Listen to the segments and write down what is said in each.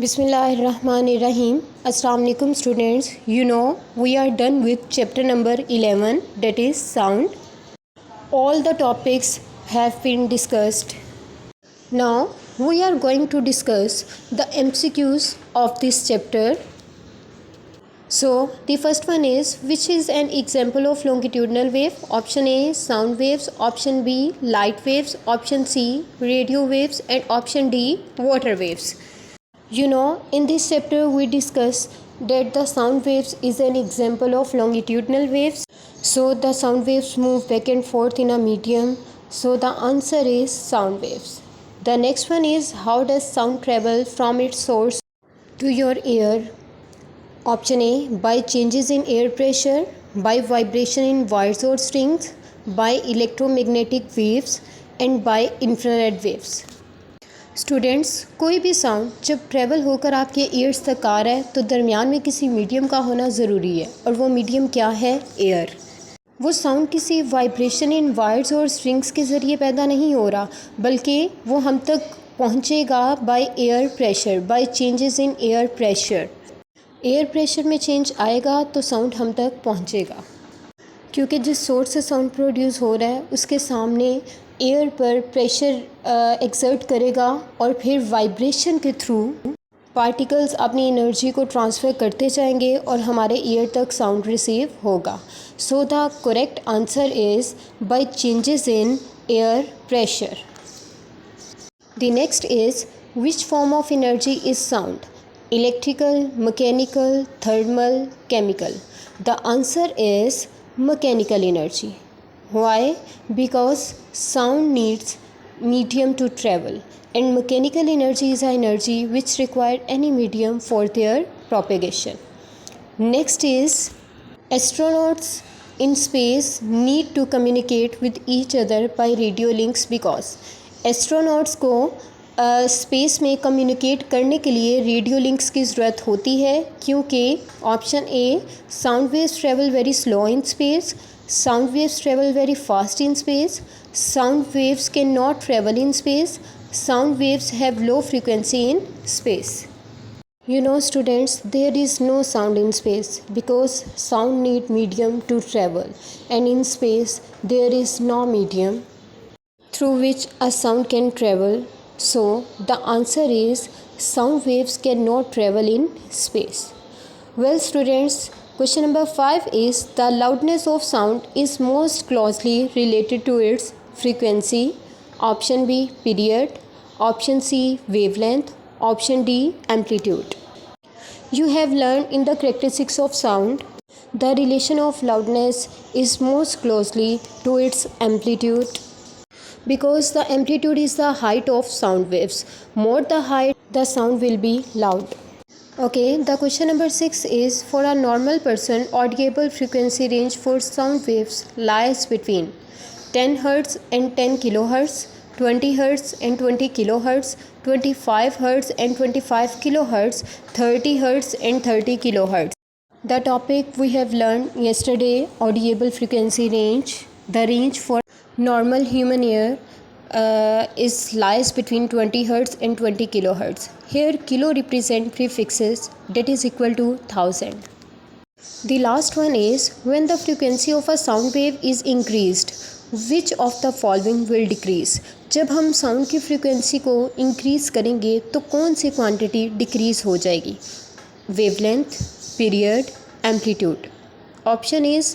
Bismillahirrahmanirrahim. Assalamu alaikum students. We are done with chapter number 11, that is sound. All the topics have been discussed. Now we are going to discuss the MCQs of this chapter. So the first one is, which is an example of longitudinal wave? Option A, sound waves. Option B, light waves. Option C, radio waves. And option D, water waves. In this chapter we discuss that the sound waves is an example of longitudinal waves. So the sound waves move back and forth in a medium. So the answer is sound waves. The next one is, how does sound travel from its source to your ear? Option A, by changes in air pressure, by vibration in wires or strings, by electromagnetic waves and by infrared waves. Students, कोई भी sound जब travel होकर आपके years तक आ रहा है तो दरमियान में किसी मीडियम का होना ज़रूरी है, और वो मीडियम क्या है? एयर। वो साउंड किसी वाइब्रेशन इन वायर्स और स्ट्रिंग्स के ज़रिए पैदा नहीं हो रहा, बल्कि वो हम तक पहुंचेगा by air pressure, by changes in air pressure. Air pressure में चेंज आएगा तो साउंड हम तक पहुंचेगा, क्योंकि जिस सोर्स से साउंड प्रोड्यूस हो रहा है उसके सामने एयर पर प्रेशर एक्सर्ट करेगा और फिर वाइब्रेशन के थ्रू पार्टिकल्स अपनी एनर्जी को ट्रांसफ़र करते जाएंगे और हमारे ईयर तक साउंड रिसीव होगा। So the correct answer is by changes in air pressure. The next is, which form of energy is sound? Electrical, mechanical, thermal, chemical? The answer is mechanical energy. Why? Because sound needs medium to travel, and mechanical energy is an energy which require any medium for their propagation. Next is, astronauts in space need to communicate with each other by radio links because astronauts को space में communicate करने के लिए radio links की ज़रूरत होती है, क्योंकि option A, sound waves travel very slow in space, sound waves travel very fast in space, sound waves can not travel in space, sound waves have low frequency in space. Students, there is no sound in space because sound need medium to travel, and in space there is no medium through which a sound can travel. So the answer is, sound waves cannot travel in space. Well students, question number 5 is, the loudness of sound is most closely related to its frequency. Option B, period. Option C, wavelength. Option D, amplitude. You have learned in the characteristics of sound, the relation of loudness is most closely to its amplitude, because the amplitude is the height of sound waves. More the height, the sound will be loud. Okay, the question number 6 is, for a normal person, audible frequency range for sound waves lies between 10 Hz and 10 kHz, 20 Hz and 20 kHz, 25 Hz and 25 kHz, 30 Hz and 30 kHz. The topic we have learned yesterday, audible frequency range. The range for normal human ear lies between 20 Hz and 20 kHz. Here kilo represent prefixes, that is equal to 1000. The last one is, when the frequency of a sound wave is increased, which of the following will decrease? जब हम sound की frequency को increase करेंगे तो कौन सी quantity decrease हो जाएगी? Wavelength, period, amplitude? Option is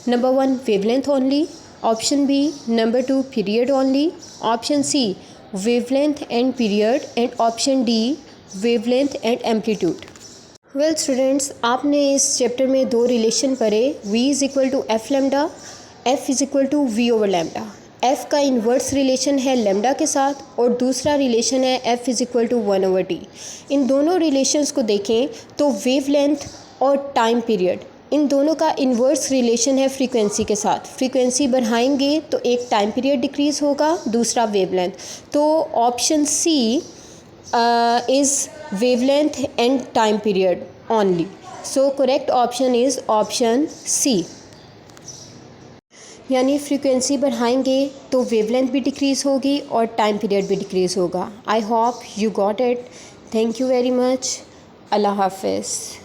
number 1 wavelength only, option B number 2 period only, option C wavelength and period, and option D wavelength and amplitude. Well students, आपने इस chapter में 2 relation पढ़े, V is equal to F lambda, F is equal to V over lambda. F का inverse relation है lambda के साथ और दूसरा रिलेशन है F is equal to 1 over T. इन दोनों रिलेशंस को देखें तो वेवलेंथ और टाइम पीरियड, इन दोनों का इन्वर्स रिलेशन है फ्रीक्वेंसी के साथ. फ्रीक्वेंसी बढ़ाएंगे तो एक टाइम पीरियड डिक्रीज़ होगा, दूसरा वेवलेंथ. तो option C is wavelength and time period only. So correct option is option C. यानी फ्रीक्वेंसी बढ़ाएंगे तो वेवलेंथ भी डिक्रीज़ होगी और टाइम पीरियड भी डिक्रीज़ होगा. I hope you got it. Thank you very much. Allah Hafiz.